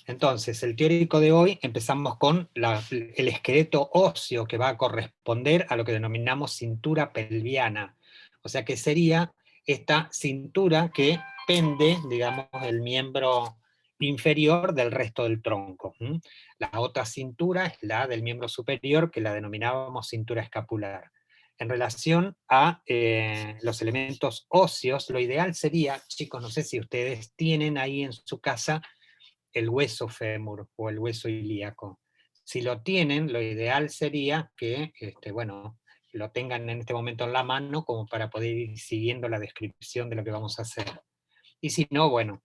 entonces, el teórico de hoy empezamos con el esqueleto óseo que va a corresponder a lo que denominamos cintura pelviana. O sea que sería esta cintura que pende, digamos, el miembro inferior del resto del tronco. La otra cintura es la del miembro superior, que la denominábamos cintura escapular. En relación a los elementos óseos, lo ideal sería, chicos, no sé si ustedes tienen ahí en su casa el hueso fémur o el hueso ilíaco. Si lo tienen, lo ideal sería que, bueno, lo tengan en este momento en la mano como para poder ir siguiendo la descripción de lo que vamos a hacer. Y si no, bueno,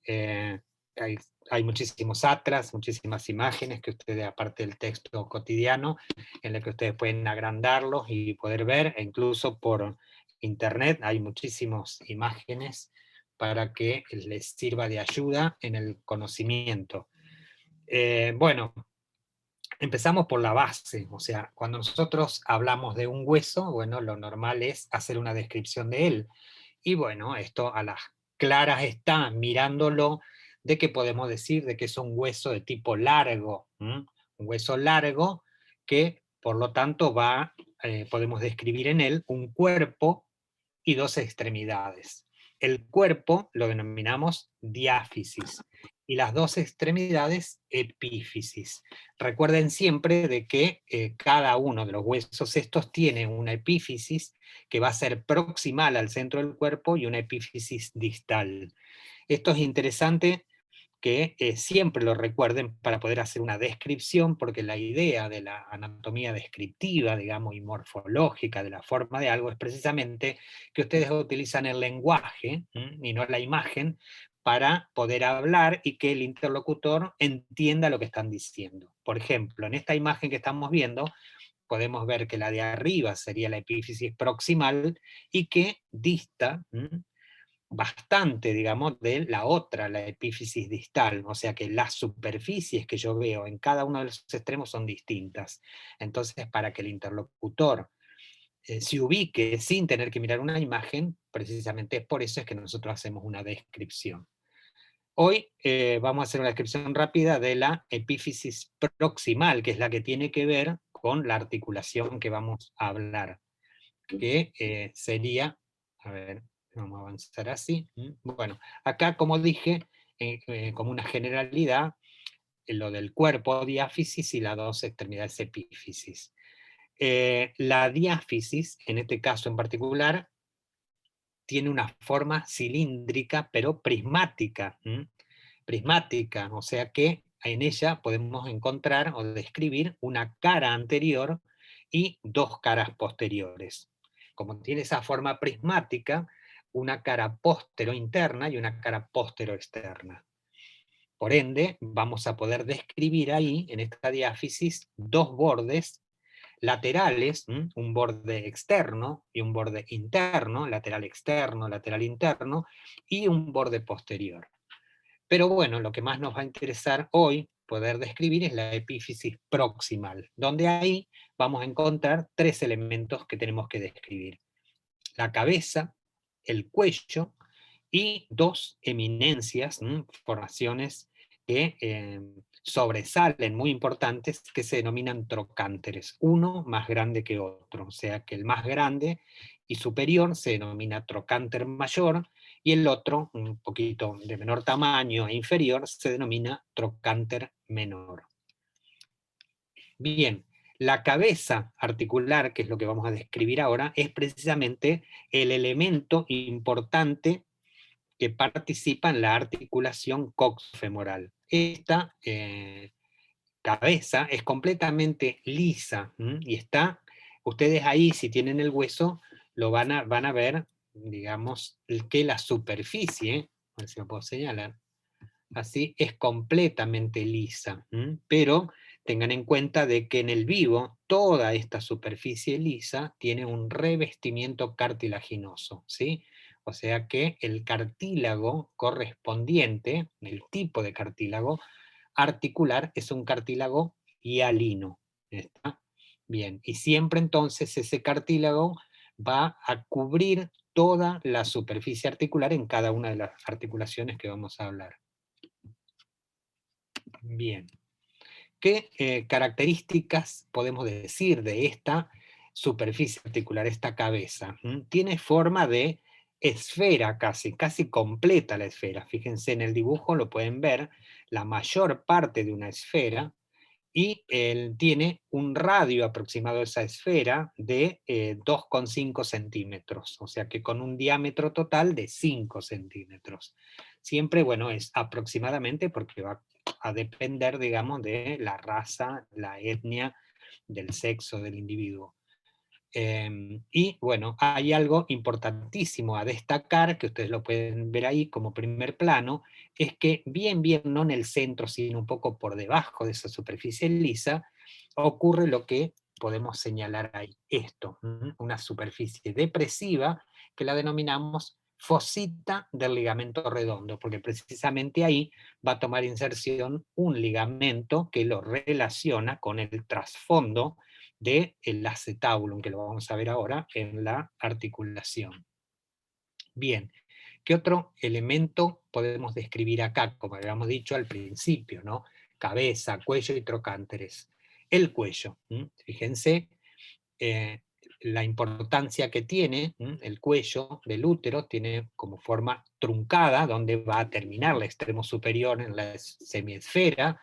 eh, hay, hay muchísimos atlas, muchísimas imágenes que ustedes, aparte del texto cotidiano, en el que ustedes pueden agrandarlos y poder ver, e incluso por internet hay muchísimas imágenes para que les sirva de ayuda en el conocimiento. Bueno, empezamos por la base, o sea, cuando nosotros hablamos de un hueso, bueno, lo normal es hacer una descripción de él. Y bueno, esto a las claras está, mirándolo, de que podemos decir de que es un hueso de tipo largo, un hueso largo que por lo tanto podemos describir en él un cuerpo y dos extremidades. El cuerpo lo denominamos diáfisis y las dos extremidades epífisis. Recuerden siempre de que cada uno de los huesos estos tiene una epífisis que va a ser proximal al centro del cuerpo y una epífisis distal. Esto es interesante que siempre lo recuerden para poder hacer una descripción, porque la idea de la anatomía descriptiva, digamos, y morfológica de la forma de algo es precisamente que ustedes utilizan el lenguaje y no la imagen para poder hablar y que el interlocutor entienda lo que están diciendo. Por ejemplo, en esta imagen que estamos viendo, podemos ver que la de arriba sería la epífisis proximal y que dista bastante, digamos, de la otra, la epífisis distal, o sea que las superficies que yo veo en cada uno de los extremos son distintas. Entonces, para que el interlocutor se ubique sin tener que mirar una imagen, precisamente por eso es que nosotros hacemos una descripción. Hoy vamos a hacer una descripción rápida de la epífisis proximal, que es la que tiene que ver con la articulación que vamos a hablar, que sería, a ver, vamos a avanzar así. Bueno, acá como dije, como una generalidad, lo del cuerpo diáfisis y las dos extremidades epífisis. La diáfisis, en este caso en particular, tiene una forma cilíndrica pero prismática. Prismática, o sea que en ella podemos encontrar o describir una cara anterior y dos caras posteriores. Como tiene esa forma prismática, una cara póstero interna y una cara póstero externa. Por ende, vamos a poder describir ahí, en esta diáfisis, dos bordes laterales, un borde externo y un borde interno, lateral externo, lateral interno, y un borde posterior. Pero bueno, lo que más nos va a interesar hoy poder describir es la epífisis proximal, donde ahí vamos a encontrar tres elementos que tenemos que describir: la cabeza, el cuello y dos eminencias, formaciones que sobresalen, muy importantes, que se denominan trocánteres, uno más grande que otro, o sea que el más grande y superior se denomina trocánter mayor, y el otro, un poquito de menor tamaño e inferior, se denomina trocánter menor. Bien, la cabeza articular, que es lo que vamos a describir ahora, es precisamente el elemento importante que participa en la articulación coxofemoral. Esta cabeza es completamente lisa y está, ustedes ahí si tienen el hueso, lo van a ver, digamos, que la superficie, a ver si lo puedo señalar, así es completamente lisa, pero tengan en cuenta de que en el vivo toda esta superficie lisa tiene un revestimiento cartilaginoso, ¿sí? O sea que el cartílago correspondiente, el tipo de cartílago articular, es un cartílago hialino. ¿Está? Bien, y siempre entonces ese cartílago va a cubrir toda la superficie articular en cada una de las articulaciones que vamos a hablar. Bien. ¿Qué características podemos decir de esta superficie articular, esta cabeza? Tiene forma de esfera casi, casi completa la esfera. Fíjense en el dibujo, lo pueden ver, la mayor parte de una esfera, y tiene un radio aproximado de esa esfera de 2,5 centímetros, o sea que con un diámetro total de 5 centímetros. Siempre, bueno, es aproximadamente porque va a depender, digamos, de la raza, la etnia, del sexo del individuo. Y bueno, hay algo importantísimo a destacar, que ustedes lo pueden ver ahí como primer plano, es que bien, no en el centro, sino un poco por debajo de esa superficie lisa, ocurre lo que podemos señalar ahí, esto, una superficie depresiva que la denominamos fosita del ligamento redondo, porque precisamente ahí va a tomar inserción un ligamento que lo relaciona con el trasfondo del acetabulum, que lo vamos a ver ahora en la articulación. Bien, ¿qué otro elemento podemos describir acá? Como habíamos dicho al principio, ¿no? Cabeza, cuello y trocánteres. El cuello, fíjense la importancia que tiene el cuello del útero, tiene como forma truncada, donde va a terminar el extremo superior en la semiesfera,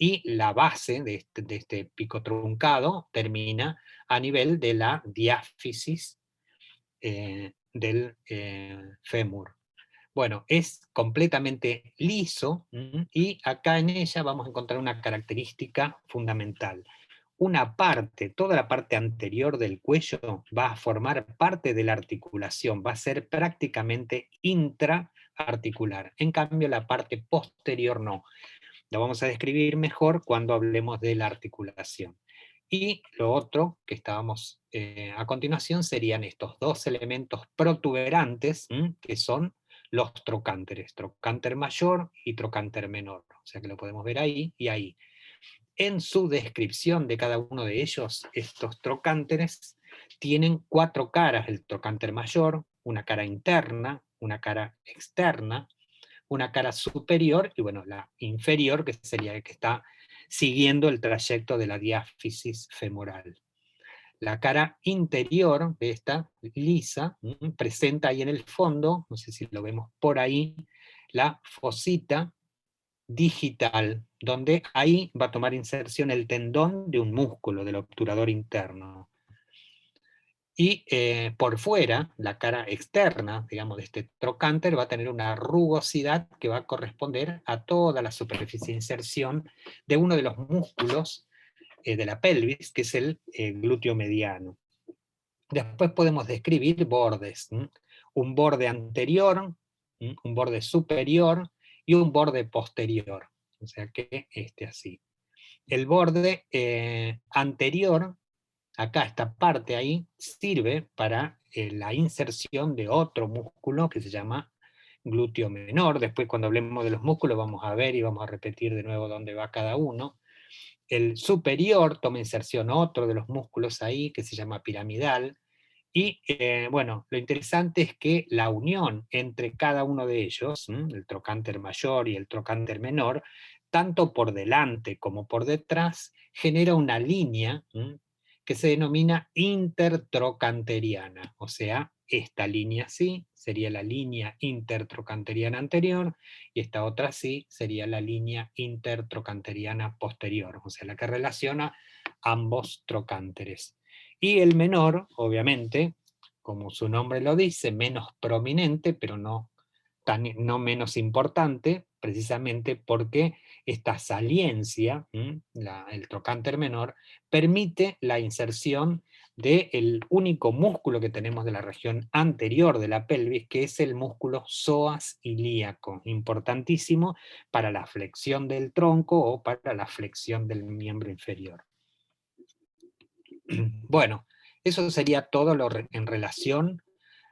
y la base de este pico truncado termina a nivel de la diáfisis del fémur. Bueno, es completamente liso y acá en ella vamos a encontrar una característica fundamental. Una parte, toda la parte anterior del cuello va a formar parte de la articulación, va a ser prácticamente intraarticular. En cambio, la parte posterior no. Lo vamos a describir mejor cuando hablemos de la articulación. Y lo otro que estábamos a continuación serían estos dos elementos protuberantes, que son los trocánteres, trocánter mayor y trocánter menor. O sea que lo podemos ver ahí y ahí. En su descripción de cada uno de ellos, estos trocánteres tienen 4 caras: el trocánter mayor, una cara interna, una cara externa, una cara superior y bueno, la inferior, que sería el que está siguiendo el trayecto de la diáfisis femoral. La cara interior de esta lisa presenta ahí en el fondo, no sé si lo vemos por ahí, la fosita digital, donde ahí va a tomar inserción el tendón de un músculo del obturador interno. Y por fuera, la cara externa, digamos, de este trocánter va a tener una rugosidad que va a corresponder a toda la superficie de inserción de uno de los músculos de la pelvis, que es el glúteo mediano. Después podemos describir bordes, un borde anterior, un borde superior y un borde posterior. O sea que así. El borde anterior, acá esta parte ahí, sirve para la inserción de otro músculo que se llama glúteo menor. Después cuando hablemos de los músculos vamos a ver y vamos a repetir de nuevo dónde va cada uno. El superior toma inserción otro de los músculos ahí que se llama piramidal. Y bueno, lo interesante es que la unión entre cada uno de ellos, el trocánter mayor y el trocánter menor, tanto por delante como por detrás, genera una línea que se denomina intertrocanteriana. O sea, esta línea sí sería la línea intertrocanteriana anterior y esta otra sí sería la línea intertrocanteriana posterior, o sea, la que relaciona ambos trocánteres. Y el menor, obviamente, como su nombre lo dice, menos prominente, pero no menos importante, precisamente porque esta saliencia, el trocánter menor, permite la inserción del único músculo que tenemos de la región anterior de la pelvis, que es el músculo psoas ilíaco, importantísimo para la flexión del tronco o para la flexión del miembro inferior. Bueno, eso sería todo en relación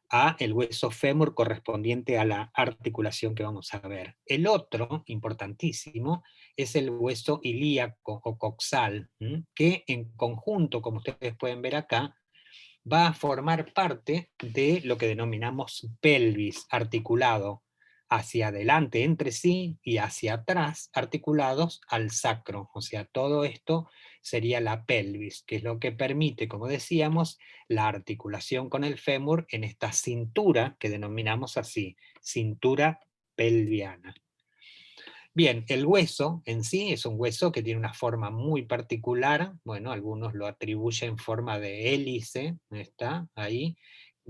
a el hueso fémur correspondiente a la articulación que vamos a ver. El otro, importantísimo, es el hueso ilíaco o coxal, que en conjunto, como ustedes pueden ver acá, va a formar parte de lo que denominamos pelvis, articulado, hacia adelante entre sí y hacia atrás articulados al sacro. O sea, todo esto sería la pelvis, que es lo que permite, como decíamos, la articulación con el fémur en esta cintura que denominamos así, cintura pelviana. Bien, el hueso en sí es un hueso que tiene una forma muy particular, bueno, algunos lo atribuyen en forma de hélice, está ahí,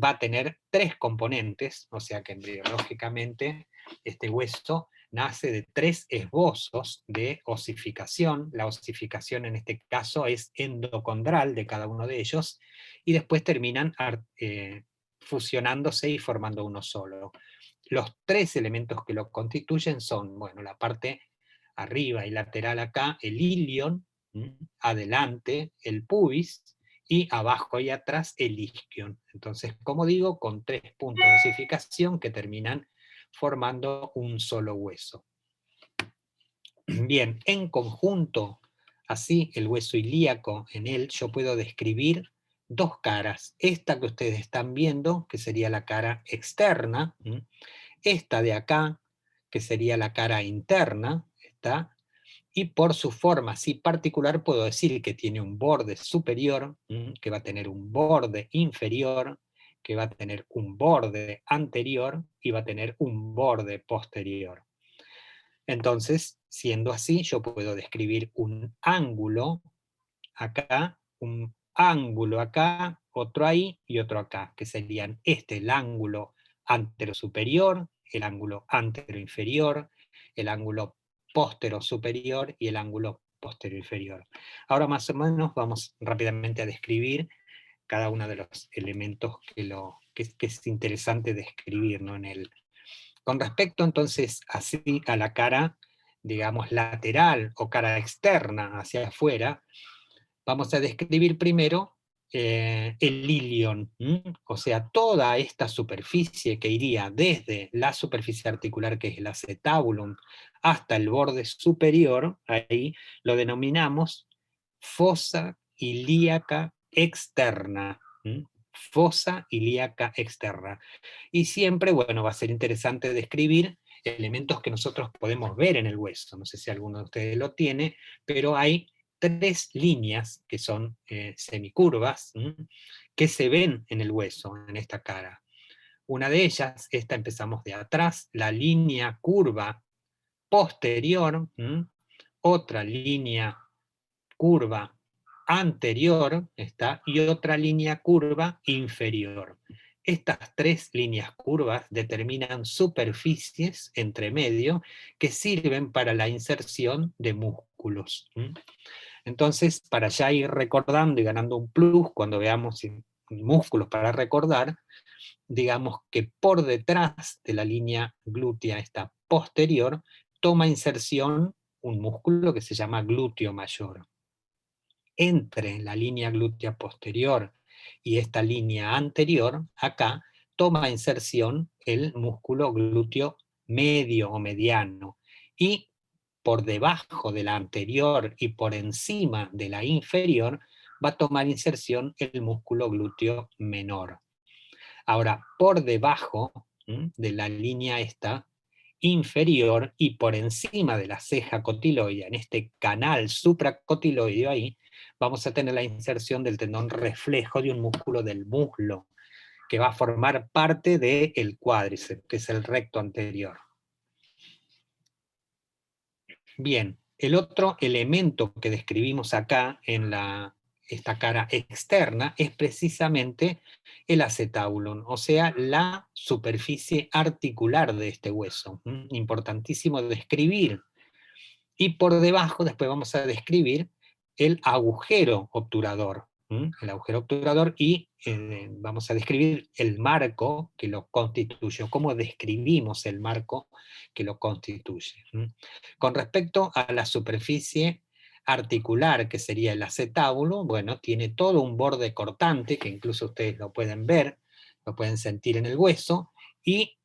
va a tener 3 componentes, o sea que embriológicamente este hueso nace de 3 esbozos de osificación, la osificación en este caso es endocondral de cada uno de ellos, y después terminan fusionándose y formando uno solo. Los 3 elementos que lo constituyen son, bueno, la parte arriba y lateral acá, el ilion, adelante el pubis, y abajo y atrás el isquion. Entonces, como digo, con 3 puntos de osificación que terminan formando un solo hueso. Bien, en conjunto, así el hueso ilíaco, en él yo puedo describir 2 caras. Esta que ustedes están viendo, que sería la cara externa, esta de acá, que sería la cara interna, ¿está? Y por su forma así particular puedo decir que tiene un borde superior, que va a tener un borde inferior, que va a tener un borde anterior y va a tener un borde posterior. Entonces, siendo así, yo puedo describir un ángulo acá, un ángulo acá, otro ahí y otro acá, que serían el ángulo antero-superior, el ángulo antero-inferior, el ángulo póstero-superior y el ángulo posterior-inferior. Ahora más o menos vamos rápidamente a describir cada uno de los elementos que es interesante describir, ¿no? Con respecto entonces así a la cara, digamos, lateral o cara externa hacia afuera, vamos a describir primero el ilion, o sea, toda esta superficie que iría desde la superficie articular, que es el acetabulum, hasta el borde superior, ahí lo denominamos fosa ilíaca externa. Fosa ilíaca externa. Y siempre, bueno, va a ser interesante describir elementos que nosotros podemos ver en el hueso. No sé si alguno de ustedes lo tiene, pero hay 3 líneas que son semicurvas, que se ven en el hueso, en esta cara. Una de ellas, esta empezamos de atrás, la línea curva posterior, otra línea curva anterior, está, y otra línea curva inferior. Estas 3 líneas curvas determinan superficies entre medio que sirven para la inserción de músculos. Entonces, para ya ir recordando y ganando un plus cuando veamos músculos para recordar, digamos que por detrás de la línea glútea, esta posterior, toma inserción un músculo que se llama glúteo mayor. Entre la línea glútea posterior y esta línea anterior, acá, toma inserción el músculo glúteo medio o mediano. Y por debajo de la anterior y por encima de la inferior, va a tomar inserción el músculo glúteo menor. Ahora, por debajo de la línea esta inferior y por encima de la ceja cotiloidea, en este canal supracotiloideo ahí, vamos a tener la inserción del tendón reflejo de un músculo del muslo, que va a formar parte del cuádriceps, que es el recto anterior. Bien, el otro elemento que describimos acá en esta cara externa es precisamente el acetabulum, o sea, la superficie articular de este hueso. Importantísimo describir. Y por debajo después vamos a describir el agujero obturador. El agujero obturador y vamos a describir el marco que lo constituye, o cómo describimos el marco que lo constituye. Con respecto a la superficie articular, que sería el acetábulo, bueno, tiene todo un borde cortante, que incluso ustedes lo pueden ver, lo pueden sentir en el hueso, y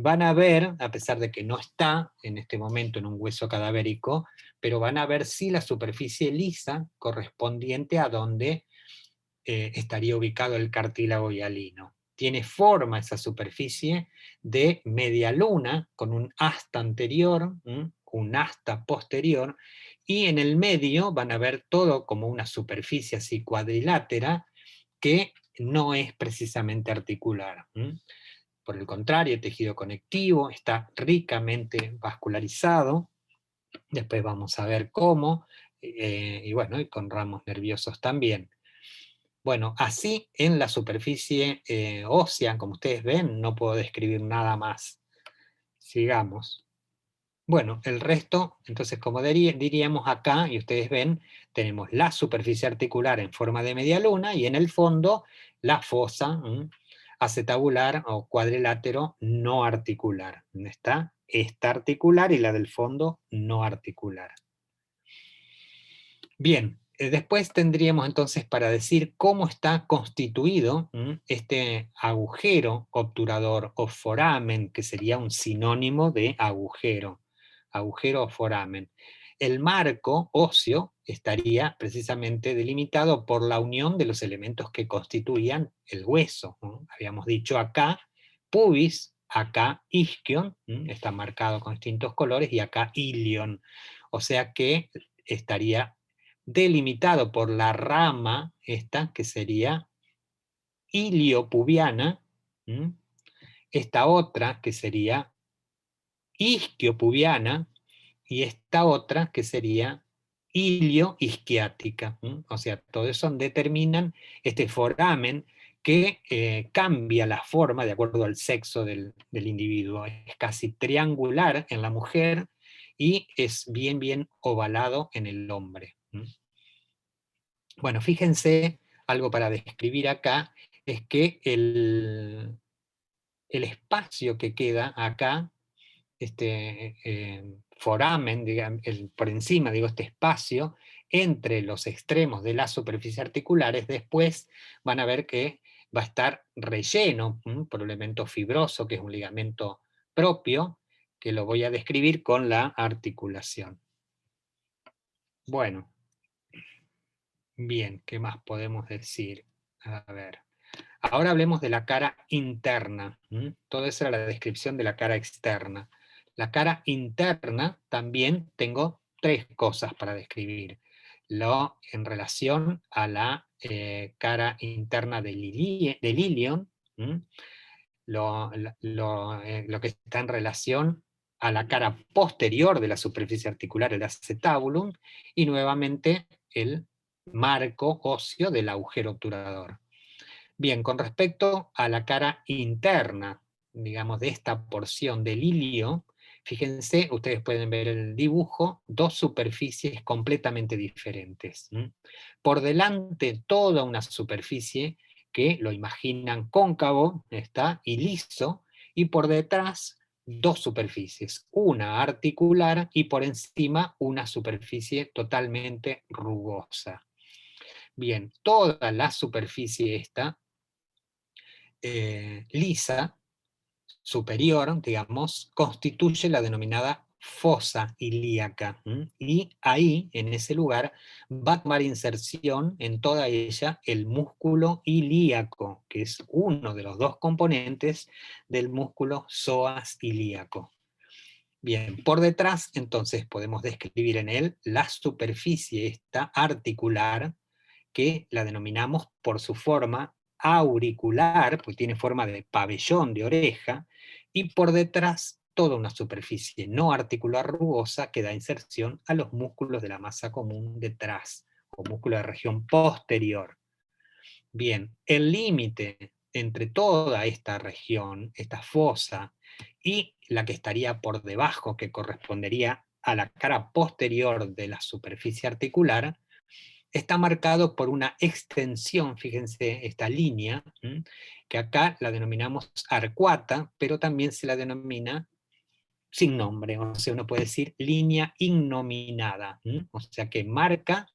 van a ver, a pesar de que no está en este momento en un hueso cadavérico, pero van a ver sí la superficie lisa correspondiente a donde estaría ubicado el cartílago hialino. tiene forma esa superficie de media luna, con un asta anterior, un asta posterior, y en el medio van a ver todo como una superficie así cuadrilátera, que no es precisamente articular. Por el contrario, el tejido conectivo está ricamente vascularizado, después vamos a ver cómo, y bueno, y con ramos nerviosos también. Bueno, así en la superficie ósea, como ustedes ven, no puedo describir nada más. Sigamos. Bueno, el resto, entonces como diríamos acá, y ustedes ven, tenemos la superficie articular en forma de media luna, y en el fondo la fosa acetabular o cuadrilátero no articular. ¿Dónde está? Esta articular y la del fondo no articular. Bien, después tendríamos entonces para decir cómo está constituido este agujero obturador o foramen, que sería un sinónimo de agujero o foramen. El marco óseo estaría precisamente delimitado por la unión de los elementos que constituían el hueso. Habíamos dicho acá pubis, acá isquion, está marcado con distintos colores, y acá ilion. O sea que estaría delimitado por la rama esta, que sería iliopubiana, esta otra que sería isquiopubiana, y esta otra que sería ilioisquiática. O sea, todo eso determinan este foramen que cambia la forma de acuerdo al sexo del individuo. Es casi triangular en la mujer y es bien ovalado en el hombre. Bueno, fíjense, algo para describir acá, es que el espacio que queda acá, este foramen, digamos, por encima, digo, este espacio, entre los extremos de las superficies articulares, después van a ver que va a estar relleno por un elemento fibroso, que es un ligamento propio, que lo voy a describir con la articulación. Bueno, bien, ¿qué más podemos decir? A ver. Ahora hablemos de la cara interna. Todo eso era la descripción de la cara externa. La cara interna también tengo tres cosas para describir. En relación a la cara interna del ilion, lo que está en relación a la cara posterior de la superficie articular, el acetabulum, y nuevamente el marco óseo del agujero obturador. Bien, con respecto a la cara interna, digamos, de esta porción del ilio, fíjense, ustedes pueden ver el dibujo, dos superficies completamente diferentes. Por delante, toda una superficie que lo imaginan cóncavo, ¿está? Y liso, y por detrás dos superficies, una articular y por encima una superficie totalmente rugosa. Bien, toda la superficie esta lisa, superior, digamos, constituye la denominada fosa ilíaca. Y ahí, en ese lugar, va a tomar inserción en toda ella el músculo ilíaco, que es uno de los dos componentes del músculo psoas ilíaco. Bien, por detrás, entonces, podemos describir en él la superficie esta articular, que la denominamos por su forma auricular, porque tiene forma de pabellón de oreja, y por detrás toda una superficie no articular rugosa que da inserción a los músculos de la masa común detrás, o músculo de región posterior. Bien, el límite entre toda esta región, esta fosa, y la que estaría por debajo, que correspondería a la cara posterior de la superficie articular, está marcado por una extensión, fíjense esta línea, que acá la denominamos arcuata, pero también se la denomina sin nombre, o sea, uno puede decir línea innominada, o sea que marca,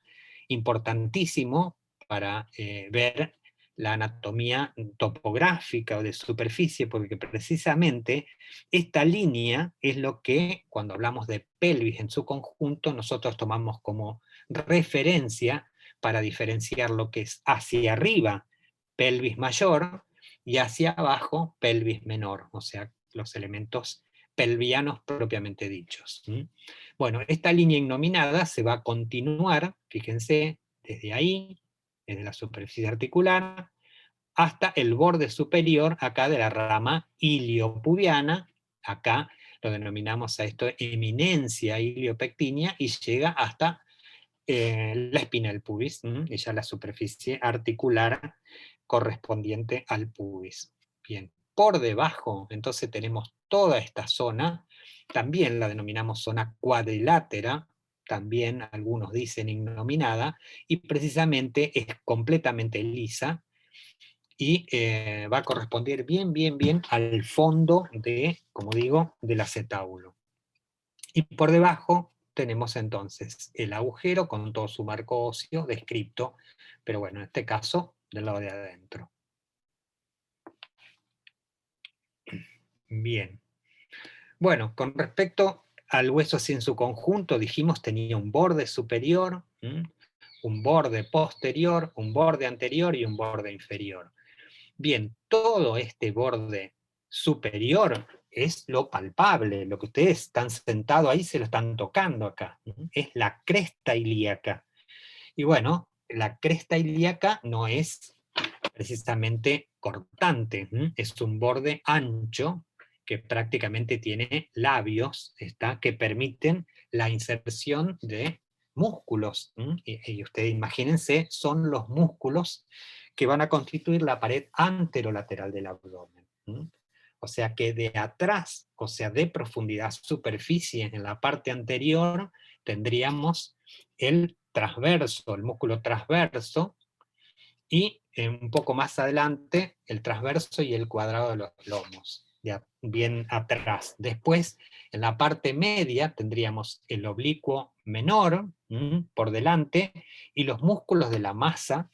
importantísimo para ver la anatomía topográfica o de superficie, porque precisamente esta línea es lo que, cuando hablamos de pelvis en su conjunto, nosotros tomamos como referencia para diferenciar lo que es hacia arriba pelvis mayor y hacia abajo pelvis menor, o sea, los elementos pelvianos propiamente dichos. Bueno, esta línea innominada se va a continuar, fíjense, desde ahí, desde la superficie articular, hasta el borde superior acá de la rama iliopubiana, acá lo denominamos a esto eminencia iliopectínea, y llega hasta la espina del pubis, y ya la superficie articular correspondiente al pubis. Bien, por debajo, entonces tenemos toda esta zona, también la denominamos zona cuadrilátera, también algunos dicen innominada, y precisamente es completamente lisa, y va a corresponder bien, bien, bien al fondo de, como digo, del acetábulo. Y por debajo tenemos entonces el agujero con todo su marco óseo descrito, pero bueno, en este caso del lado de adentro. Bien. Bueno, con respecto al hueso así en su conjunto, dijimos tenía un borde superior, un borde posterior, un borde anterior y un borde inferior. Bien, todo este borde superior es lo palpable, lo que ustedes están sentados ahí se lo están tocando acá, es la cresta ilíaca. Y bueno, la cresta ilíaca no es precisamente cortante, es un borde ancho que prácticamente tiene labios, que permiten la inserción de músculos. Y ustedes imagínense, son los músculos que van a constituir la pared anterolateral del abdomen. O sea que de atrás, o sea de profundidad superficie en la parte anterior, tendríamos el transverso, el músculo transverso, y un poco más adelante el transverso y el cuadrado de los lomos, bien atrás. Después, en la parte media tendríamos el oblicuo menor por delante y los músculos de la masa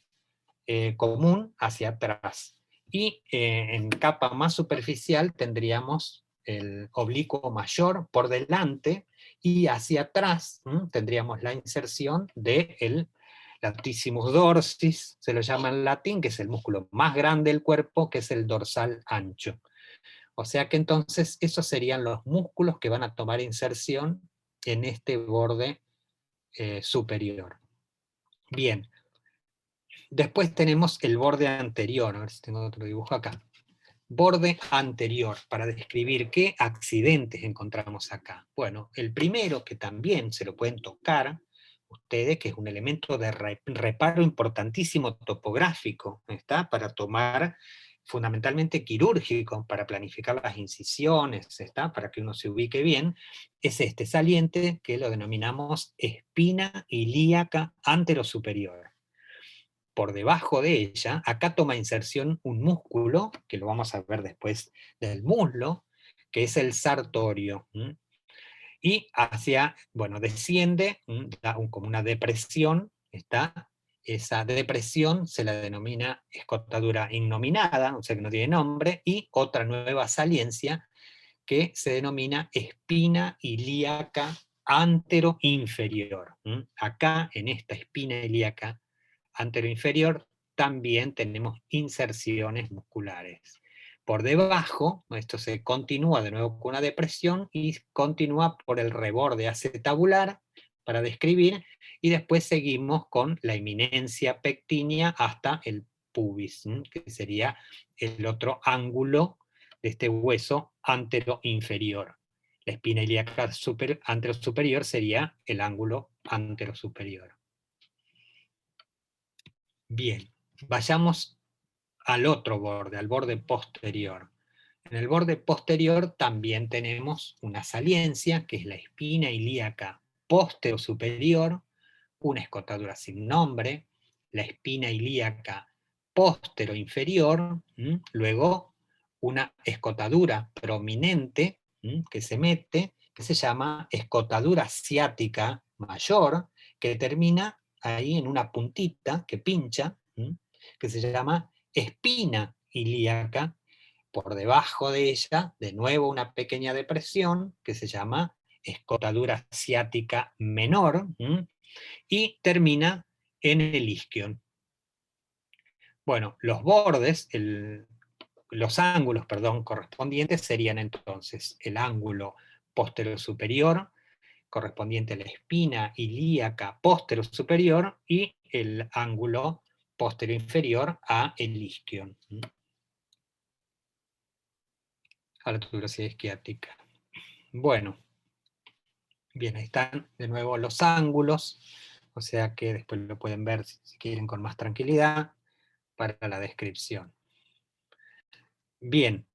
común hacia atrás. Y en capa más superficial tendríamos el oblicuo mayor por delante, y hacia atrás tendríamos la inserción del latissimus dorsis, se lo llama en latín, que es el músculo más grande del cuerpo, que es el dorsal ancho. O sea que entonces esos serían los músculos que van a tomar inserción en este borde superior. Bien, después tenemos el borde anterior, a ver si tengo otro dibujo acá. Borde anterior, para describir qué accidentes encontramos acá. Bueno, el primero, que también se lo pueden tocar ustedes, que es un elemento de reparo importantísimo topográfico, ¿está? Para tomar, fundamentalmente quirúrgico, para planificar las incisiones, ¿está? Para que uno se ubique bien, es este saliente que lo denominamos espina ilíaca anterosuperior. Por debajo de ella, acá toma inserción un músculo, que lo vamos a ver después del muslo, que es el sartorio. Y hacia, bueno, desciende, da como una depresión, está. Esa depresión se la denomina escotadura innominada, o sea que no tiene nombre, y otra nueva saliencia que se denomina espina ilíaca anteroinferior. Acá, en esta espina ilíaca anteroinferior, también tenemos inserciones musculares. Por debajo, esto se continúa de nuevo con una depresión y continúa por el reborde acetabular para describir, y después seguimos con la eminencia pectínea hasta el pubis, que sería el otro ángulo de este hueso anteroinferior. La espina ilíaca anterosuperior sería el ángulo anterosuperior. Bien, vayamos al otro borde, al borde posterior. En el borde posterior también tenemos una saliencia, que es la espina ilíaca posterosuperior, una escotadura sin nombre, la espina ilíaca posteroinferior, luego una escotadura prominente que se mete, que se llama escotadura ciática mayor, que termina ahí en una puntita que pincha, que se llama espina ilíaca. Por debajo de ella, de nuevo una pequeña depresión que se llama escotadura ciática menor, y termina en el isquion. Bueno, los bordes, los ángulos, perdón, correspondientes serían entonces el ángulo posterior-superior, correspondiente a la espina ilíaca posterior-superior, y el ángulo posterior-inferior a el isquion, a la tuberosidad isquiática. Bueno, bien, ahí están de nuevo los ángulos, o sea que después lo pueden ver si quieren con más tranquilidad para la descripción. Bien,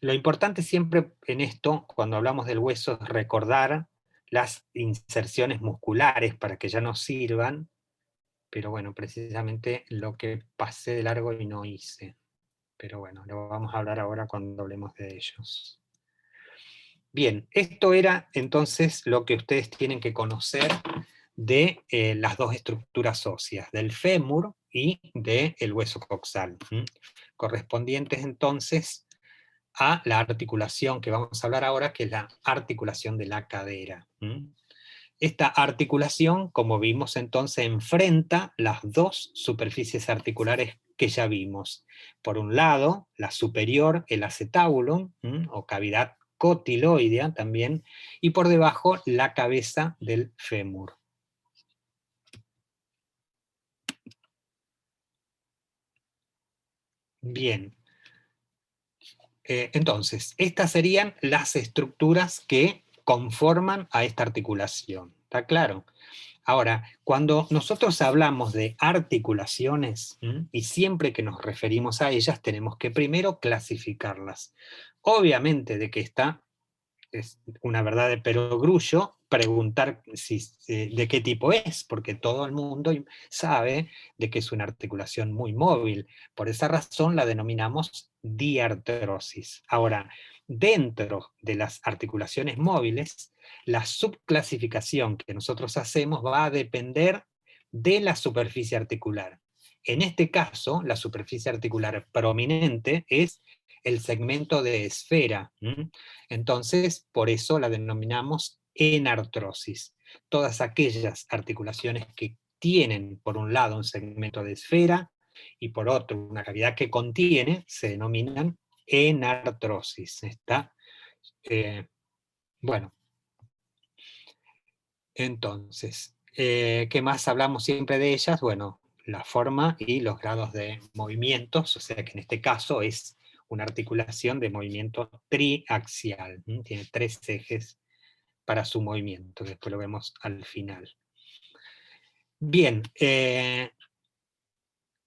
lo importante siempre en esto, cuando hablamos del hueso, es recordar las inserciones musculares para que ya nos sirvan, pero bueno, precisamente lo que pasé de largo y no hice. Pero bueno, lo vamos a hablar ahora cuando hablemos de ellos. Bien, esto era entonces lo que ustedes tienen que conocer de las dos estructuras óseas, del fémur y del hueso coxal, correspondientes entonces a la articulación que vamos a hablar ahora, que es la articulación de la cadera. Esta articulación, como vimos entonces, enfrenta las dos superficies articulares que ya vimos. Por un lado, la superior, el acetabulum, o cavidad cotiloidea también, y por debajo la cabeza del fémur. Bien, entonces, estas serían las estructuras que conforman a esta articulación. ¿Está claro? Ahora, cuando nosotros hablamos de articulaciones, y siempre que nos referimos a ellas, tenemos que primero clasificarlas. Obviamente de que esta es una verdad de perogrullo preguntar de qué tipo es, porque todo el mundo sabe de que es una articulación muy móvil. Por esa razón la denominamos diartrosis. Ahora, dentro de las articulaciones móviles, la subclasificación que nosotros hacemos va a depender de la superficie articular. En este caso, la superficie articular prominente es el segmento de esfera. Entonces, por eso la denominamos enartrosis. Todas aquellas articulaciones que tienen, por un lado, un segmento de esfera, y por otro, una cavidad que contiene, se denominan enartrosis. ¿Está? Bueno, entonces, ¿qué más hablamos siempre de ellas? Bueno, la forma y los grados de movimientos, o sea que en este caso es una articulación de movimiento triaxial. Tiene 3 ejes para su movimiento, después lo vemos al final. Bien,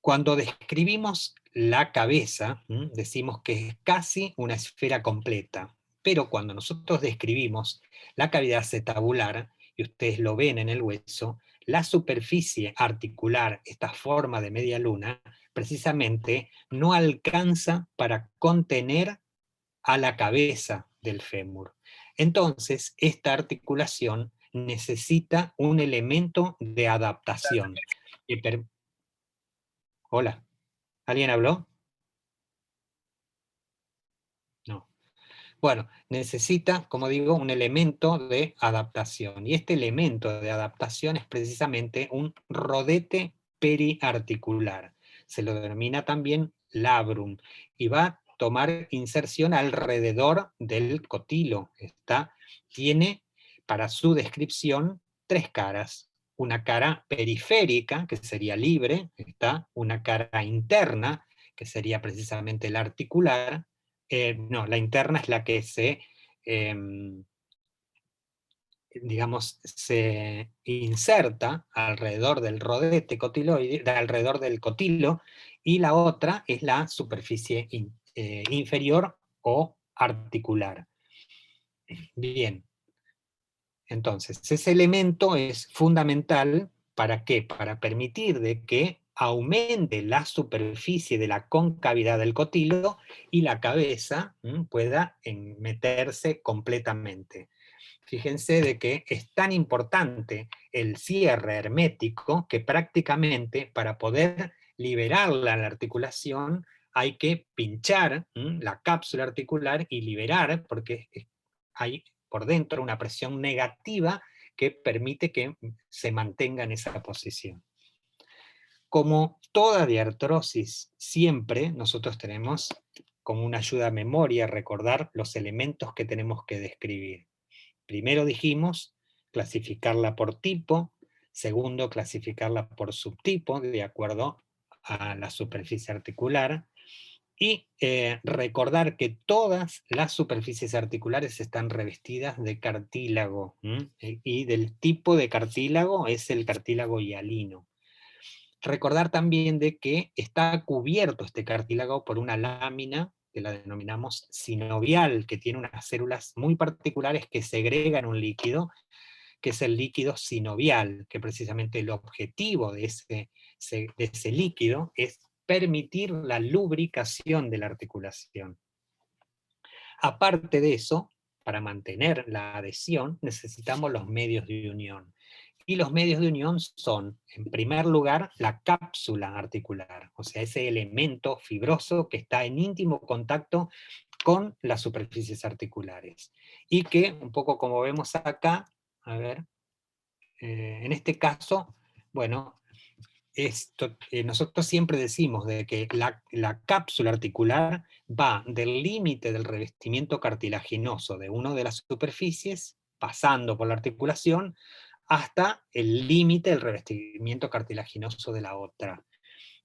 cuando describimos la cabeza, decimos que es casi una esfera completa, pero cuando nosotros describimos la cavidad acetabular, y ustedes lo ven en el hueso, la superficie articular, esta forma de media luna, precisamente no alcanza para contener a la cabeza del fémur. Entonces, esta articulación necesita un elemento de adaptación. Hola, ¿alguien habló? No. Bueno, necesita, como digo, un elemento de adaptación. Y este elemento de adaptación es precisamente un rodete periarticular. Se lo denomina también labrum. Y va a tomar inserción alrededor del cotilo. Tiene, para su descripción, 3 caras. Una cara periférica, que sería libre, una cara interna, que sería precisamente la articular. No, la interna es la que digamos, se inserta alrededor del rodete cotiloide, alrededor del cotilo, y la otra es la superficie inferior o articular. Bien, entonces, ese elemento es fundamental. ¿Para qué? Para permitir de que aumente la superficie de la concavidad del cotilo y la cabeza pueda meterse completamente. Fíjense de que es tan importante el cierre hermético que prácticamente para poder liberarla la articulación hay que pinchar la cápsula articular y liberar, porque hay por dentro una presión negativa que permite que se mantenga en esa posición. como toda diartrosis, siempre nosotros tenemos como una ayuda a memoria recordar los elementos que tenemos que describir. Primero dijimos clasificarla por tipo, segundo clasificarla por subtipo, de acuerdo a la superficie articular, y recordar que todas las superficies articulares están revestidas de cartílago, y del tipo de cartílago es el cartílago hialino. Recordar también de que está cubierto este cartílago por una lámina que la denominamos sinovial, que tiene unas células muy particulares que segregan un líquido, que es el líquido sinovial, que precisamente el objetivo de ese líquido es permitir la lubricación de la articulación. Aparte de eso, para mantener la adhesión, necesitamos los medios de unión. Y los medios de unión son, en primer lugar, la cápsula articular, o sea, ese elemento fibroso que está en íntimo contacto con las superficies articulares. Y que, un poco como vemos acá, a ver, en este caso, bueno, nosotros siempre decimos de que la cápsula articular va del límite del revestimiento cartilaginoso de una de las superficies, pasando por la articulación, hasta el límite del revestimiento cartilaginoso de la otra.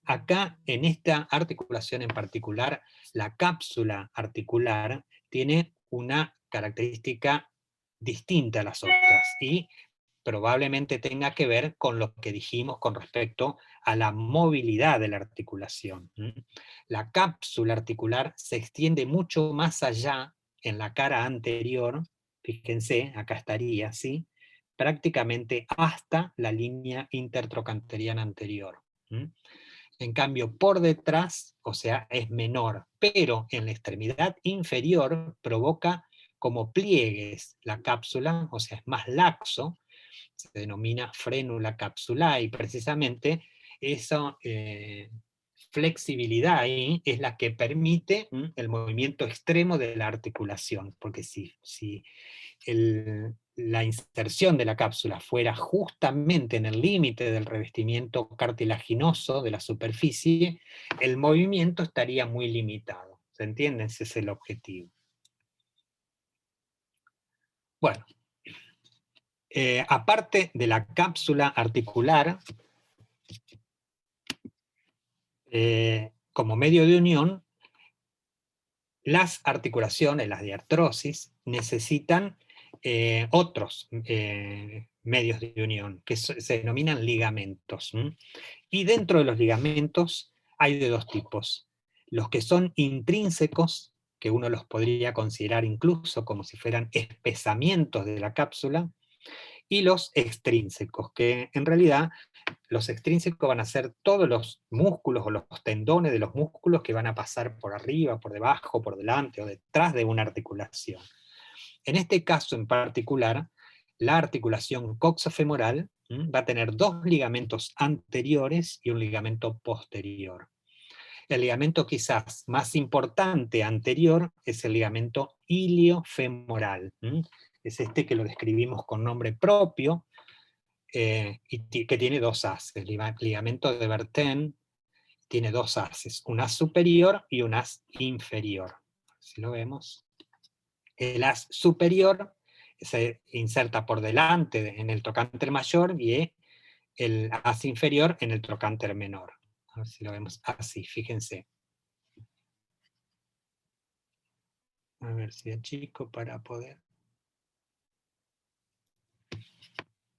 Acá, en esta articulación en particular, la cápsula articular tiene una característica distinta a las otras, y probablemente tenga que ver con lo que dijimos con respecto a la movilidad de la articulación. La cápsula articular se extiende mucho más allá en la cara anterior, fíjense, acá estaría, ¿sí? Prácticamente hasta la línea intertrocanteriana anterior. En cambio, por detrás, o sea, es menor, pero en la extremidad inferior provoca como pliegues la cápsula, o sea, es más laxo, se denomina frénula capsulae, y precisamente esa flexibilidad ahí es la que permite el movimiento extremo de la articulación, porque si la inserción de la cápsula fuera justamente en el límite del revestimiento cartilaginoso de la superficie, el movimiento estaría muy limitado. ¿Se entiende? Ese es el objetivo. Bueno, aparte de la cápsula articular, como medio de unión, las articulaciones, las diartrosis, necesitan otros medios de unión, que se denominan ligamentos. Y dentro de los ligamentos hay de dos tipos. Los que son intrínsecos, que uno los podría considerar incluso como si fueran espesamientos de la cápsula, y los extrínsecos, que en realidad los extrínsecos van a ser todos los músculos o los tendones de los músculos que van a pasar por arriba, por debajo, por delante o detrás de una articulación. En este caso en particular, la articulación coxofemoral va a tener dos ligamentos anteriores y un ligamento posterior. El ligamento quizás más importante anterior es el ligamento iliofemoral. Es este que lo describimos con nombre propio, y que tiene dos haces. El ligamento de Bertin tiene dos haces, un haz superior y un haz inferior. Si lo vemos. El haz superior se inserta por delante en el trocánter mayor y el haz inferior en el trocánter menor. A ver si lo vemos así, fíjense. A ver si achico para poder.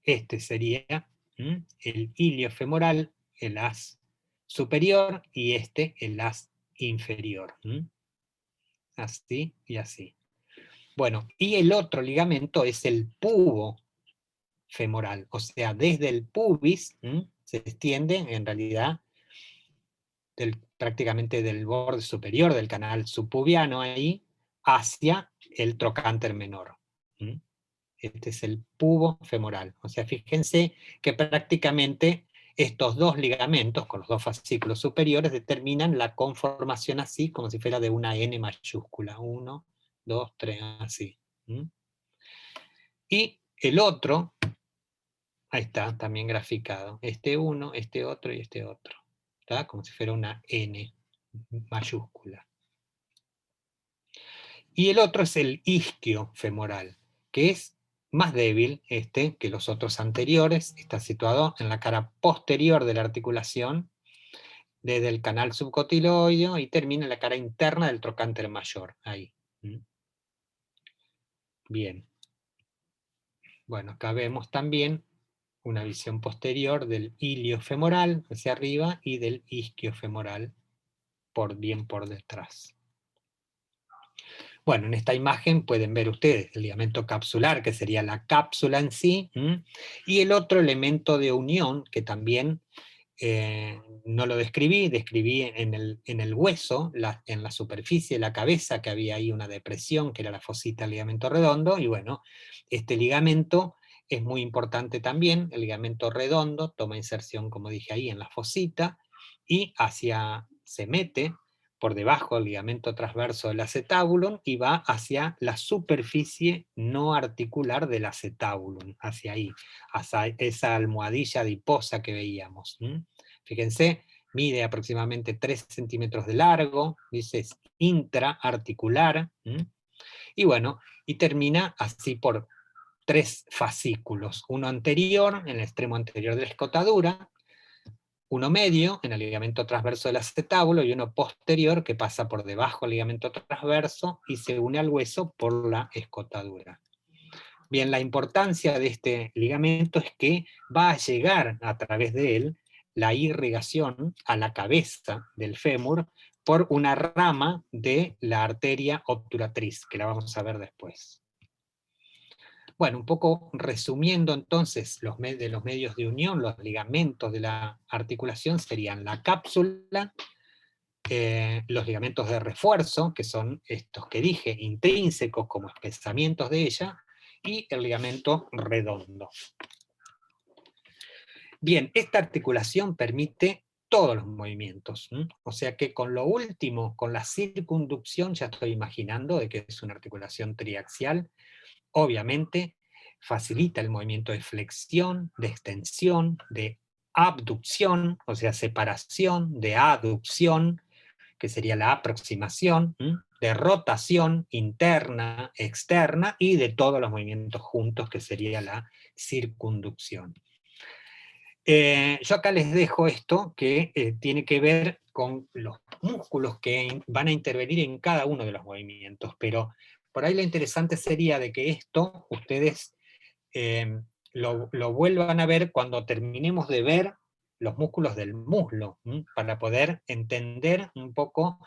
Este sería el iliofemoral, el haz superior, y este el haz inferior. Así y así. Bueno, y el otro ligamento es el pubo femoral, o sea, desde el pubis se extiende en realidad prácticamente del borde superior del canal subpubiano ahí hacia el trocánter menor. Este es el pubo femoral. O sea, fíjense que prácticamente estos dos ligamentos, con los dos fascículos superiores, determinan la conformación así, como si fuera de una N mayúscula. 1, 2, 3, así. Y el otro, ahí está, también graficado. Este uno, este otro y este otro. ¿tá? Como si fuera una N mayúscula. Y el otro es el isquio femoral, que es más débil que los otros anteriores, está situado en la cara posterior de la articulación, desde el canal subcotiloideo y termina en la cara interna del trocánter mayor, ahí. Bien. Bueno, acá vemos también una visión posterior del ilio femoral hacia arriba y del isquio femoral bien por detrás. Bueno, en esta imagen pueden ver ustedes el ligamento capsular, que sería la cápsula en sí, y el otro elemento de unión, que también no lo describí en el hueso, en la superficie de la cabeza, que había ahí una depresión, que era la fosita del ligamento redondo, y bueno, este ligamento es muy importante también, el ligamento redondo toma inserción, como dije ahí, en la fosita, y se mete por debajo del ligamento transverso del acetabulum y va hacia la superficie no articular del acetabulum, hacia ahí, hacia esa almohadilla adiposa que veíamos. Fíjense, mide aproximadamente 3 centímetros de largo, dice es intraarticular, y bueno, y termina así por 3 fascículos, uno anterior, en el extremo anterior de la escotadura, uno medio en el ligamento transverso del acetábulo y uno posterior que pasa por debajo del ligamento transverso y se une al hueso por la escotadura. Bien, la importancia de este ligamento es que va a llegar a través de él la irrigación a la cabeza del fémur por una rama de la arteria obturatriz, que la vamos a ver después. Bueno, un poco resumiendo entonces de los medios de unión, los ligamentos de la articulación serían la cápsula, los ligamentos de refuerzo, que son estos que dije, intrínsecos como espesamientos de ella, y el ligamento redondo. Bien, esta articulación permite todos los movimientos, o sea que con lo último, con la circunducción, ya estoy imaginando de que es una articulación triaxial, obviamente facilita el movimiento de flexión, de extensión, de abducción, o sea, separación, de aducción, que sería la aproximación, de rotación interna, externa, y de todos los movimientos juntos, que sería la circunducción. Yo acá les dejo esto, que tiene que ver con los músculos que van a intervenir en cada uno de los movimientos, pero por ahí lo interesante sería de que esto ustedes lo vuelvan a ver cuando terminemos de ver los músculos del muslo, para poder entender un poco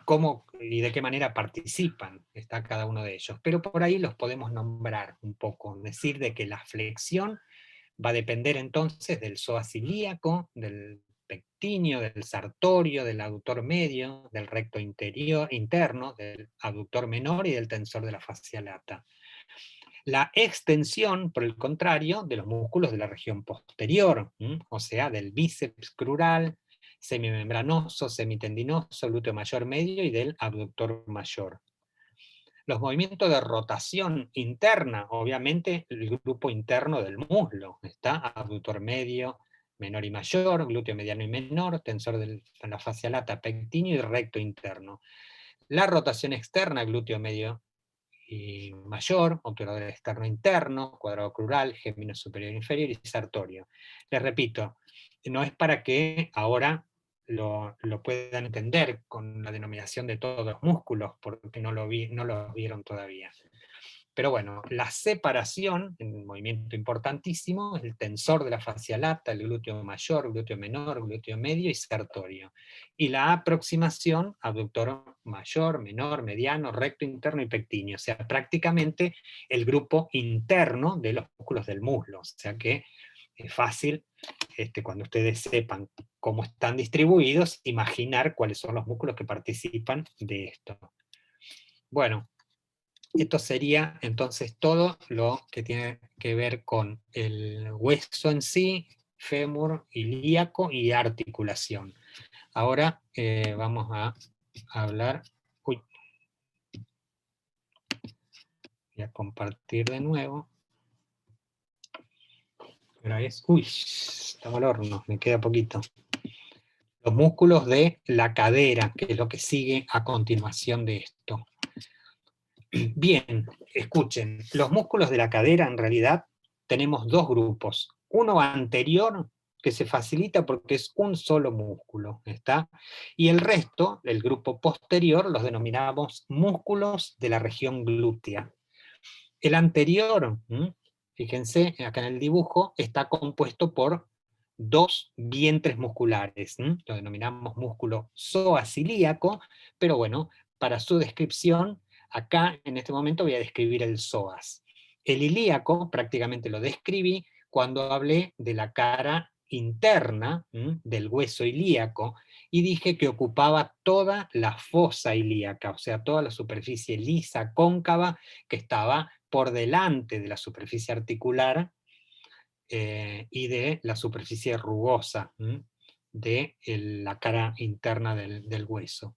cómo y de qué manera participan está cada uno de ellos. Pero por ahí los podemos nombrar un poco, decir de que la flexión va a depender entonces del psoas ilíaco, del pectíneo, del sartorio, del aductor medio, del recto interno, del abductor menor y del tensor de la fascia lata. La extensión, por el contrario, de los músculos de la región posterior, o sea, del bíceps crural, semimembranoso, semitendinoso, glúteo mayor medio y del abductor mayor. Los movimientos de rotación interna, obviamente el grupo interno del muslo, está abductor medio, menor y mayor, glúteo mediano y menor, tensor de la fascia lata, pectíneo y recto interno. La rotación externa, glúteo medio y mayor, obturador externo interno, cuadrado crural, gémino superior e inferior y sartorio. Les repito, no es para que ahora lo puedan entender con la denominación de todos los músculos, porque no lo vieron todavía. Pero bueno, la separación, un movimiento importantísimo, es el tensor de la fascia lata, el glúteo mayor, glúteo menor, glúteo medio y sartorio. Y la aproximación, abductor mayor, menor, mediano, recto interno y pectíneo. O sea, prácticamente el grupo interno de los músculos del muslo. O sea que es fácil, cuando ustedes sepan cómo están distribuidos, imaginar cuáles son los músculos que participan de esto. Bueno, esto sería entonces todo lo que tiene que ver con el hueso en sí, fémur, ilíaco y articulación. Ahora vamos a hablar, voy a compartir de nuevo. Pero es, Estamos al horno, me queda poquito. Los músculos de la cadera, que es lo que sigue a continuación de esto. Bien, escuchen, los músculos de la cadera en realidad tenemos dos grupos. Uno anterior, que se facilita porque es un solo músculo, ¿está? Y el resto, el grupo posterior, los denominamos músculos de la región glútea. El anterior, fíjense, acá en el dibujo, está compuesto por dos vientres musculares, lo denominamos músculo psoas-ilíaco, pero bueno, para su descripción, acá en este momento voy a describir el psoas. El ilíaco prácticamente lo describí cuando hablé de la cara interna del hueso ilíaco y dije que ocupaba toda la fosa ilíaca, o sea, toda la superficie lisa, cóncava, que estaba por delante de la superficie articular y de la superficie rugosa de la cara interna del hueso.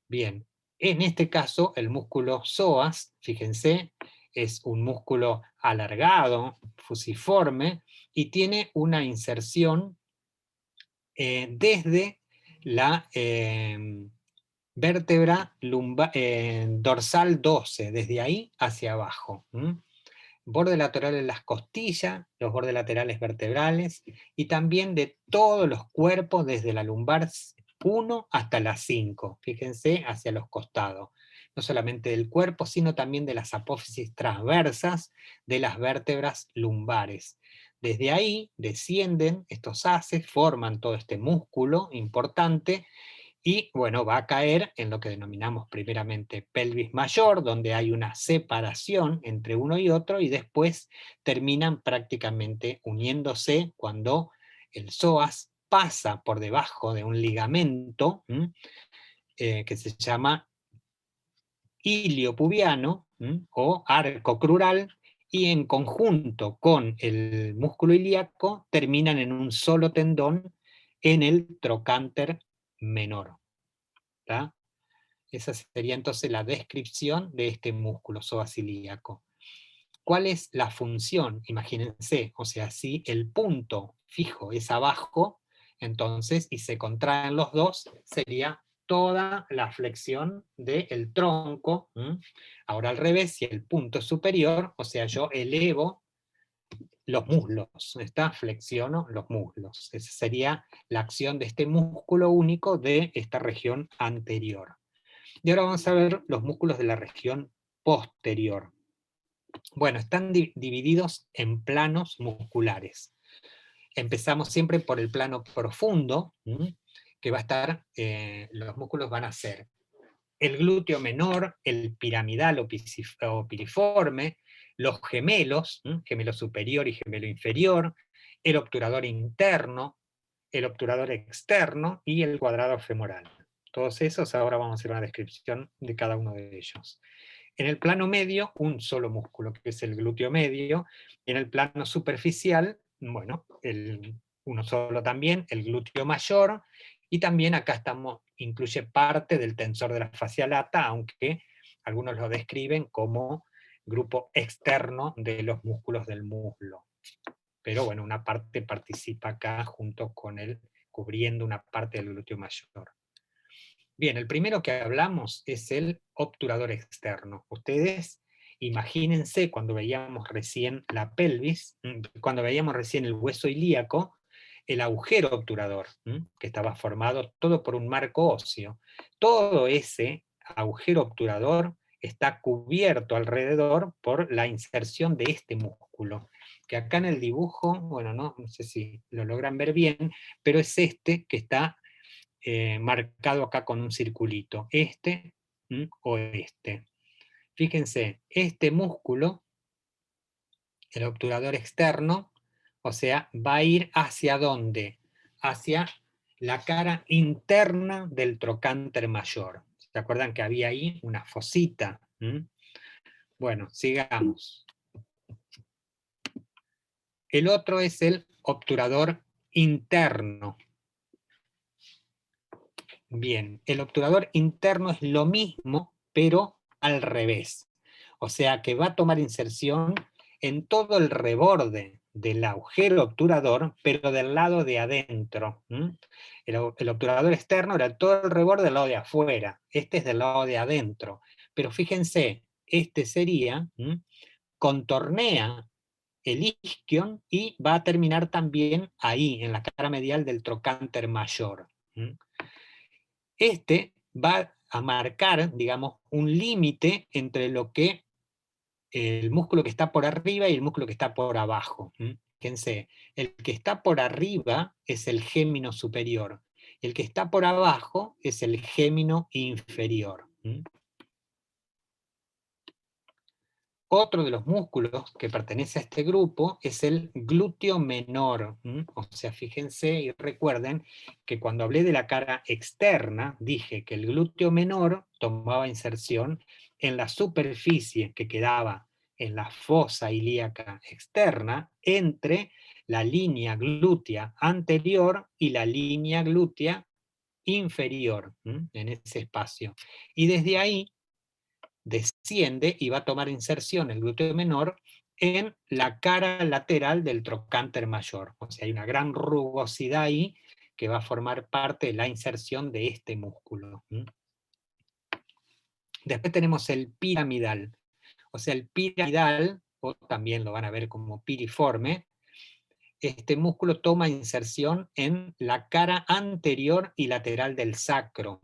Bien, en este caso el músculo psoas, fíjense, es un músculo alargado, fusiforme, y tiene una inserción desde la vértebra dorsal 12, desde ahí hacia abajo. Borde lateral en las costillas, los bordes laterales vertebrales, y también de todos los cuerpos, desde la lumbar 1 hasta la 5, fíjense, hacia los costados. No solamente del cuerpo, sino también de las apófisis transversas de las vértebras lumbares. Desde ahí descienden estos haces, forman todo este músculo importante, y bueno, va a caer en lo que denominamos primeramente pelvis mayor, donde hay una separación entre uno y otro, y después terminan prácticamente uniéndose cuando el psoas pasa por debajo de un ligamento que se llama iliopubiano o arco crural, y en conjunto con el músculo ilíaco terminan en un solo tendón en el trocánter menor. ¿Tá? Esa sería entonces la descripción de este músculo psoas-ilíaco. ¿Cuál es la función? Imagínense, o sea, si el punto fijo es abajo, entonces, y se contraen los dos, sería toda la flexión del tronco. Ahora al revés, si el punto es superior, o sea, yo elevo los muslos, ¿está? Flexiono los muslos. Esa sería la acción de este músculo único de esta región anterior. Y ahora vamos a ver los músculos de la región posterior. Bueno, están divididos en planos musculares. Empezamos siempre por el plano profundo, que va a estar, los músculos van a ser el glúteo menor, el piramidal o piriforme, los gemelos, gemelo superior y gemelo inferior, el obturador interno, el obturador externo y el cuadrado femoral. Todos esos, ahora vamos a hacer una descripción de cada uno de ellos. En el plano medio, un solo músculo, que es el glúteo medio. En el plano superficial, bueno, uno solo también, el glúteo mayor, y también acá incluye parte del tensor de la fascia lata, aunque algunos lo describen como grupo externo de los músculos del muslo. Pero bueno, una parte participa acá junto con cubriendo una parte del glúteo mayor. Bien, el primero que hablamos es el obturador externo. Ustedes imagínense cuando veíamos recién la pelvis, cuando veíamos recién el hueso ilíaco, el agujero obturador, que estaba formado todo por un marco óseo. Todo ese agujero obturador está cubierto alrededor por la inserción de este músculo, que acá en el dibujo, bueno, no sé si lo logran ver bien, pero es este que está marcado acá con un circulito, este o este. Fíjense, este músculo, el obturador externo, o sea, va a ir hacia dónde? Hacia la cara interna del trocánter mayor. ¿Se acuerdan que había ahí una fosita? Bueno, sigamos. El otro es el obturador interno. Bien, el obturador interno es lo mismo, pero al revés. O sea que va a tomar inserción en todo el reborde del agujero obturador, pero del lado de adentro. El obturador externo era todo el reborde del lado de afuera, este es del lado de adentro. Pero fíjense, este sería, contornea el isquion y va a terminar también ahí, en la cara medial del trocánter mayor. Este va a marcar, digamos, un límite entre lo que el músculo que está por arriba y el músculo que está por abajo. Fíjense, el que está por arriba es el gémino superior, el que está por abajo es el gémino inferior. Otro de los músculos que pertenece a este grupo es el glúteo menor. O sea, fíjense y recuerden que cuando hablé de la cara externa, dije que el glúteo menor tomaba inserción en la superficie que quedaba en la fosa ilíaca externa entre la línea glútea anterior y la línea glútea inferior, en ese espacio. Y desde ahí desciende y va a tomar inserción el glúteo menor en la cara lateral del trocánter mayor. O sea, hay una gran rugosidad ahí que va a formar parte de la inserción de este músculo. Después tenemos el piramidal. O sea, el piramidal, o también lo van a ver como piriforme, este músculo toma inserción en la cara anterior y lateral del sacro,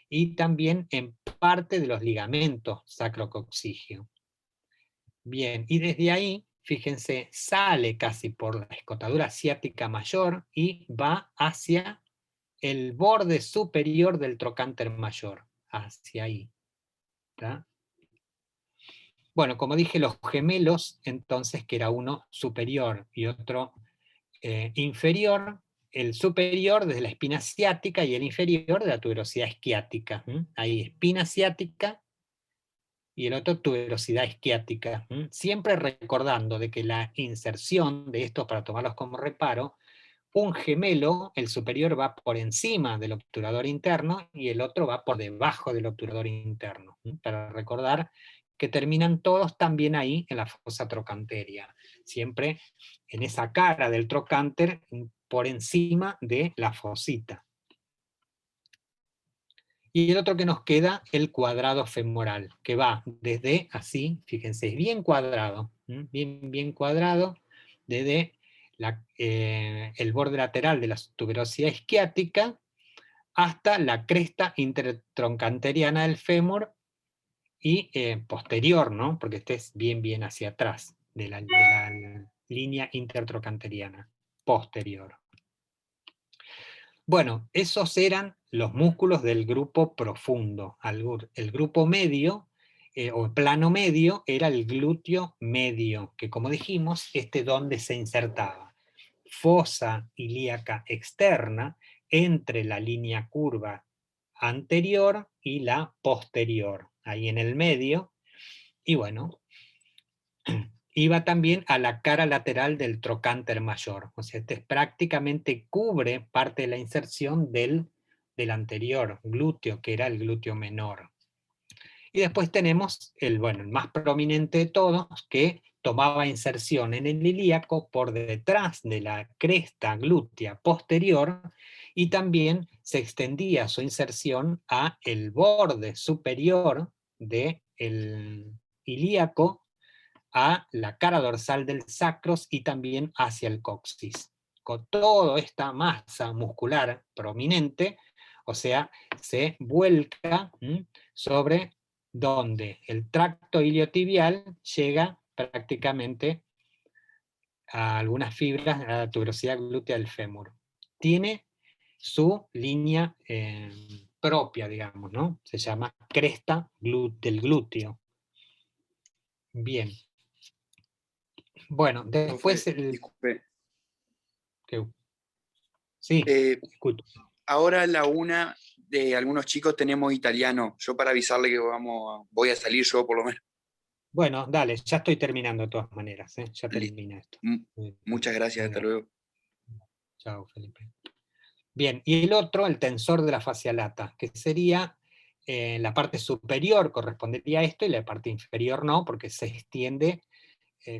y también en parte de los ligamentos sacrococcígeo. Bien, y desde ahí, fíjense, sale casi por la escotadura ciática mayor y va hacia el borde superior del trocánter mayor, hacia ahí. ¿Tá? Bueno, como dije, los gemelos, entonces, que era uno superior y otro inferior, el superior desde la espina ciática y el inferior de la tuberosidad isquiática. Ahí, espina ciática y el otro tuberosidad isquiática. Siempre recordando de que la inserción de estos, para tomarlos como reparo, un gemelo, el superior va por encima del obturador interno y el otro va por debajo del obturador interno. Para recordar que terminan todos también ahí en la fosa trochanteria, siempre en esa cara del trocánter por encima de la fosita. Y el otro que nos queda, el cuadrado femoral, que va desde así, fíjense, es bien cuadrado, bien cuadrado, desde el borde lateral de la tuberosidad isquiática hasta la cresta intertrochanteriana del fémur y posterior, ¿no? Porque este es bien hacia atrás de la línea intertrochanteriana, posterior. Bueno, esos eran los músculos del grupo profundo. El grupo medio, o plano medio, era el glúteo medio, que como dijimos, donde se insertaba. Fosa ilíaca externa, entre la línea curva anterior y la posterior, ahí en el medio, y bueno, iba también a la cara lateral del trocánter mayor, o sea, prácticamente cubre parte de la inserción del anterior glúteo, que era el glúteo menor. Y después tenemos el más prominente de todos, que tomaba inserción en el ilíaco por detrás de la cresta glútea posterior, y también se extendía su inserción a el borde superior del ilíaco, a la cara dorsal del sacros y también hacia el coxis. Con toda esta masa muscular prominente, o sea, se vuelca sobre donde el tracto iliotibial llega prácticamente a algunas fibras, a la tuberosidad glútea del fémur. Tiene su línea propia, digamos, ¿no? Se llama cresta del glúteo. Bien. Bueno, después disculpe. Sí, escucho. Ahora a la una de algunos chicos tenemos italiano. Yo para avisarle que voy a salir yo por lo menos. Bueno, dale, ya estoy terminando de todas maneras, ya termina esto. Muchas gracias, hasta luego. Chao, Felipe. Bien, y el otro, el tensor de la fascia lata, que sería la parte superior correspondería a esto y la parte inferior no, porque se extiende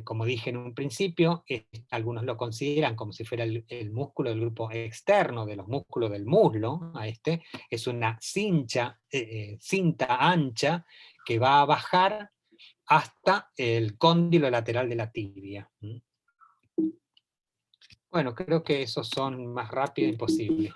como dije en un principio, algunos lo consideran como si fuera el músculo del grupo externo de los músculos del muslo, es una cinta ancha que va a bajar hasta el cóndilo lateral de la tibia. Bueno, creo que esos son más rápido imposible.